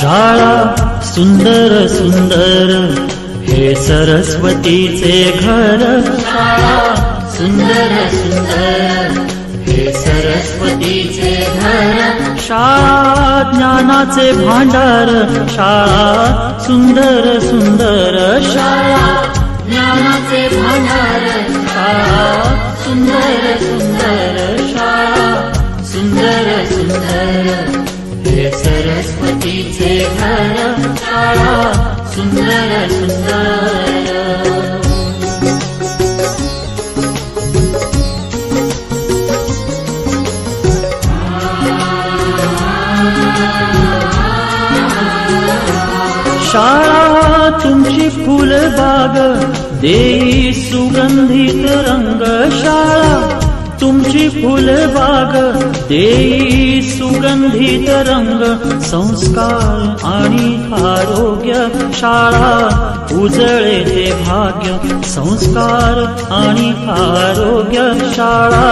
शाळा सुंदर सुंदर हे सरस्वतीचे घर। शाळा सुंदर सुंदर हे सरस्वतीचे घर। शाळा ज्ञानाचे भांडार। शाळा सुंदर सुंदर शाळा ज्ञानाचे भांडार। शाळा सुंदर सुंदर शाळा सुंदर सुंदर हे सरस्वतीचे घर। शाळा सुंदर सुंदर। शाळा तुमची फुलबाग देई सुगंधित रंग। शाळा तुमची फुलबाग देई सुगंधित रंग। संस्कार आणि आरोग्य शाळा उजळे ते भाग्य। संस्कार आणि आरोग्य शाळा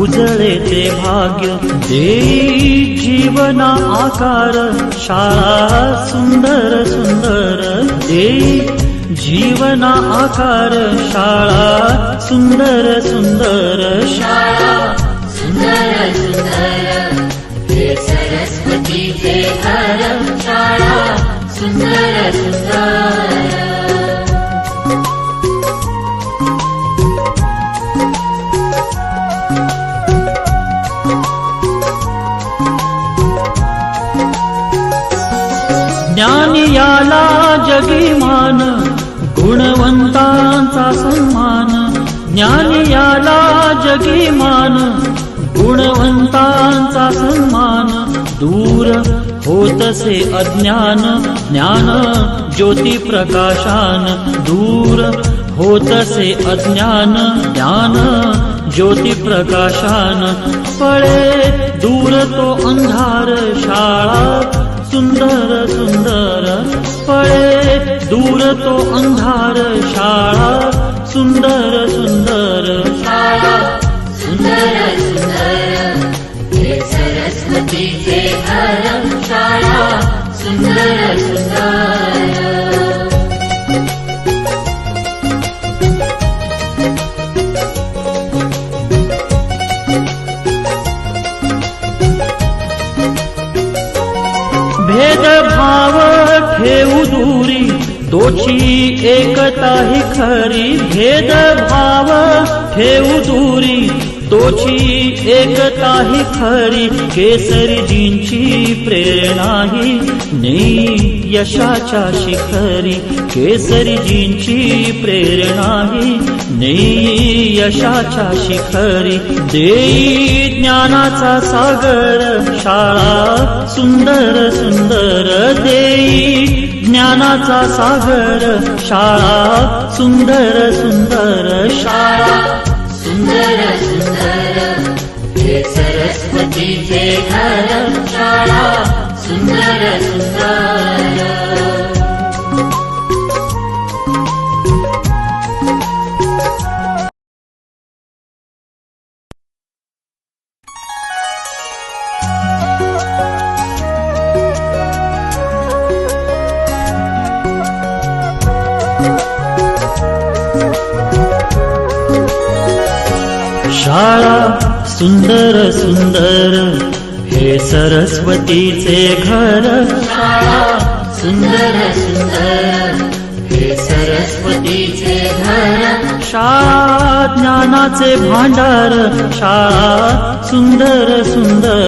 उजळे ते भाग्य। देई जीवना आकार शाळा सुंदर सुंदर देई जीवना आकार। शाळा सुंदर सुंदर शाळा सुंदर सुंदर हे सरस्वतीचे घर। शाळा सुंदर सुंदर। ज्ञान याला जगीमान गुणवंतांचा सन्मान। ज्ञान याला जगीमान गुणवंतांचा सन्मान। दूर होतसे अज्ञान ज्ञान ज्योती प्रकाशान। दूर होतसे अज्ञान ज्ञान ज्योती प्रकाशान। पळे दूर तो अंधार शाळा सुंदर सुंदर पळे दूर तो अंधार। शाळा सुंदर सुंदर शाळा सुंदर सुंदर हे सरस्वतीचे घर। शाळा सुंदर सुंदर। भेदभाव ठेवू दूरी तोची एकता ही खरी। भेदभाव ठेवू दूरी तोची एकता ही खरी। केसरीजींची प्रेरणा ही नेई यशाच्या शिखरी। केसरीजींची प्रेरणा ही नेई यशाच्या शिखरी। देई ज्ञानाचा सागर शाळा सुंदर सुंदर देई ज्ञानाचा सागर। शाळा सुंदर सुंदर शाळा सुंदर सुंदर हे सरस्वतीचे घर। शाळा सुंदर सुंदर। शाळा सुंदर सुंदर हे सरस्वतीचे घर। शाळा सुंदर सुंदर हे सरस्वतीचे घर। शाळा ज्ञानाचे भांडार। शाळा सुंदर सुंदर